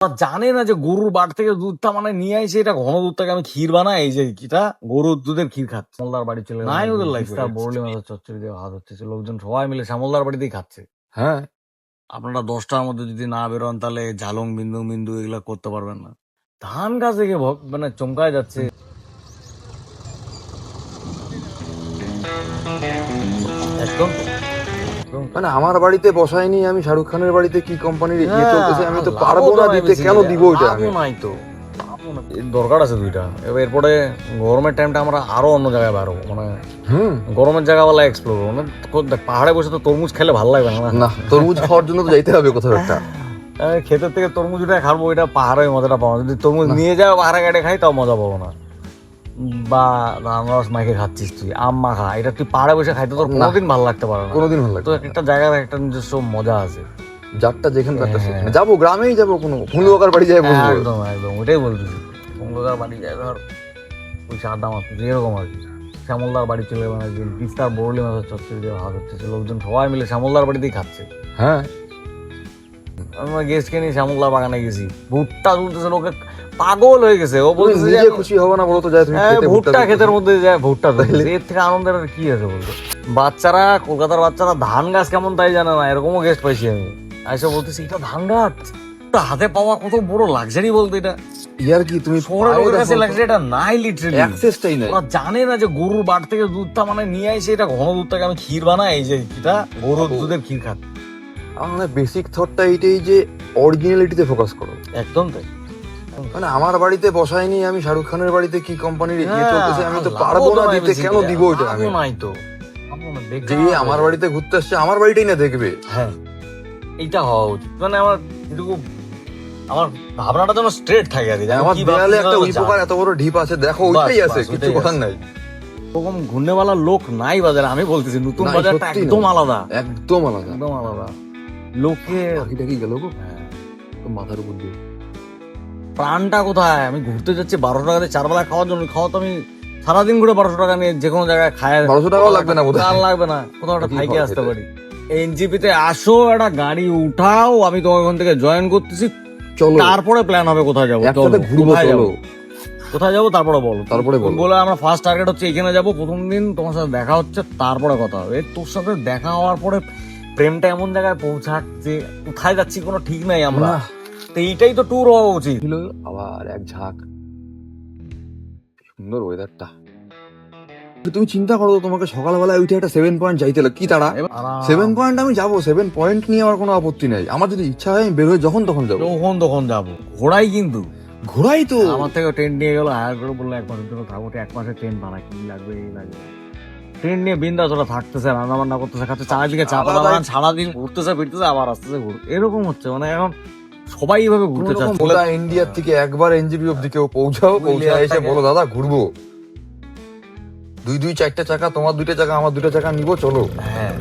জানে না যে গরুর বাট থেকে দুধটা মানে নিয়ে আসে, এটা ঘন দুধটাকে আমি ক্ষীর বানাই, এই যে কিটা গরুর দুধের ক্ষীর খাচ্ছে। শ্যামলদার বাড়ি চলে নাই ওদের লাইফ বরলি মাছের চচ্চড়ি দিয়ে ভাত হচ্ছে, লোকজন সবাই মিলে শ্যামলদার বাড়িতেই খাচ্ছে। হ্যাঁ, আপনারা 10টার মধ্যে যদি না বেরোন তাহলে ঝালং বিন্দু বিন্দু এগুলা করতে পারবেন না। ধান গাছ থেকে মানে চমকায় যাচ্ছে একদম। মানে আমার বাড়িতে বসাইনি, আমি শাহরুখ খানের বাড়িতে কি কোম্পানির ইয়ে হ্যাঁ, চলতেছে, আমি তো লাভও পারবো না তো দিতে, নাই কেন বেশি, দিব এটা আমি? লাভও নাই তো, লাভও নাই। এর দরকার আছে দুইটা। এরপরে গরমের টাইমটা আমরা আরো অন্য জায়গায় বেরোবো, মানে গরমের জায়গাওয়ালা এক্সপ্লোর করবো। মানে পাহাড়ে বসে তো তরমুজ খেলে ভালো লাগবে না। না, তরমুজ খাওয়ার জন্য তো যাইতে হবে কোথাও একটা। ক্ষেতের থেকে তরমুজ উঠে খাবো, এটা পাহাড়ে মজাটা পাবো। যদি তরমুজ নিয়ে যাও পাহাড়ে গাড়ি খাই তাও মজা পাবো না। বা আনারস মাইকে খাচ্ছিস তুই, আম মাখা, এটা তুই পাহাড়ে বসে খাইতে তোর কোনোদিন ভালো লাগতে পারে না। কোনোদিন ভালো তো লাগবে একটা জায়গার একটা নিজস্ব মজা আছে। যারটা যেখানে পারটা হ্যাঁ। সেখানে যাবো, গ্রামেই যাবো, কোনো ফুলবাগার বাড়ি যাই বসবো। একদম একদম ওইটাই বলতেছি। শ্যামলদার বাড়ি যায় ধর ওই আড্ডা মারতেছি এরকম আর কি। শ্যামলদার বাড়ি চলে গেলাম একদিন, তিস্তার বরলি মাছের চচ্চড়ি দিয়ে ভাত হচ্ছে, লোকজন সবাই মিলে শ্যামলদার বাড়িতেই খাচ্ছে। হ্যাঁ, আমরা গেস্টকে নিয়ে শ্যামলদার বাগানে গেছি, ভুট্টা তুলতেছে, লোকে পাগল হয়ে গেছে। ও তুমি বলতেছে যে নিজে খুশি হবো না বলো তো, যায় তুমি খেতে ভুট্টা ভুট্টা ক্ষেতের মধ্যে যায় ভুট্টা তুলতেছে, এর থেকে আনন্দের আর কি আছে বলতো। বাচ্চারা, কলকাতার বাচ্চারা ধান গাছ কেমন তাই জানে না, এরকমও গেস্ট পাইছি আমি। আইসা বলতেছি এটা ধান গাছ, হাতে পাওয়া কত বড় লাক্সারি বলতো এটা। ইয়ার কি তুমি শহরের লোকের কাছে লাক্সারি এটা নাই, লিটারালি অ্যাক্সেসটাই নাই। ওরা জানে না যে গরুর বাট থেকে দুধটা মানে নিয়ে আসে, এটা ঘন দুধটাকে আমি ক্ষীর বানাই, এই যে কিটা গরুর দুধের ক্ষীর খাচ্ছে। আমার মানে বেসিক থটটা এইটাই যে অরিজিনালিটিতে ফোকাস করো। একদম তাই। মানে আমার বাড়িতে বসাইনি, আমি শাহরুখ খানের বাড়িতে কি কোম্পানির ইয়ে হ্যাঁ, চলতেছে, আমি তো লাভও পারবো তো না নাই দিতে, বেশি, কেন দিব এটা আমি? লাভও নাই তো, যে আমার বাড়িতে ঘুরতে আসছে, আমার বাড়িটাই না দেখবে। হ্যাঁ এইটা হওয়া উচিত। মানে আমার যেটুকু আমার ভাবনাটা যেন স্ট্রেট থাকে আর কি। যেন আমার কি দেয়ালে ভাবছি একটা যেন উইপোকার এত বড় ঢিপ আছে, দেখো বাস, ওইটাই আছে, বাস, কিছু ওইটাই কথা আছে। নাই। ওরকম ঘূর্ণেওয়ালা লোক নাই বাজারে, আমি বলতেছি নতুন নাই, বাজারটা সত্যি একদম নাই। আলাদা, একদম আলাদা। একদম আলাদা। লোকে পাখিটা কি গেল গো হ্যাঁ, মাথার উপর দিয়ে? প্রাণটা কোথায়? আমি ঘুরতে যাচ্ছি 1200 টাকা দিয়ে 4 বেলা খাওয়ার জন্য। খাওয়া তো আমি সারাদিন ঘুরে 1200 টাকা নিয়ে যে কোনো জায়গায় খায়, 1200 টাকাও লাগবে না বোধহয়। আর লাগবে না, কোথাও একটা কি থাইকে খাওয়া আসতে খেতে? পারি। এনজিপিতে আসো, একটা গাড়ি উঠাও, আমি তোমার ওখান থেকে জয়েন করতেছি, চলো তারপরে প্ল্যান হবে কোথায় যাবো। একসাথে ঘুরবো, কোথায় চলো। যাবো, কোথায় যাবো তারপরে বলো। তারপরে বলো। বলে আমরা ফার্স্ট টার্গেট হচ্ছে এখানে যাবো, প্রথম দিন তোমার সাথে দেখা হচ্ছে, তারপরে কথা হবে। তোর সাথে দেখা হওয়ার পরে প্রেমটা এমন জায়গায় পৌঁছাচ্ছে, কোথায় যাচ্ছি কোনো ঠিক নাই আমরা। না। তো এইটাই তো ট্যুর হওয়া উচিত। ছিল আবার এক ঝাঁক, সুন্দর ওয়েদারটা। তুমি চিন্তা করো তো, তোমাকে সকালবেলায় উঠে একটা 7 পয়েন্ট যাইতে হলো, কি তাড়া? 7 পয়েন্ট আমি যাবো, 7 পয়েন্ট নিয়ে আমার কোনো আপত্তি নাই। আমার যদি ইচ্ছা হয় আমি বের হয়ে যখন তখন যাবো। তখন যাবো, ঘোড়াই কিন্তু ঘোরাই তো। আমার থেকে টেন্ট নিয়ে গেলো, হায়ার করে বললো 1 মাসের জন্য থাকবো, 1 মাসের টেন্ট ভাড়া কি লাগবে এই লাগবে। ট্রেন নিয়ে বিন্দাস ওরা থাকতেছে, রান্না বান্না করতেছে, খাচ্ছে, চারিদিকে চাপা লাগান, সারাদিন ঘুরতেছে ফিরতেছে, আবার আসতেছে এরকম হচ্ছে। মানে এখন সবাই এইভাবে ঘুরতে চাচ্ছে। গোটা ইন্ডিয়ার থেকে একবার এনজিপি অব্দি কেউ পৌঁছাও, পৌঁছায় এসে বলো দাদা ঘুরবো, 2-2 4টা চাকা, তোমার 2টা চাকা আমার 2টা চাকা নিবো, চলো। হ্যাঁ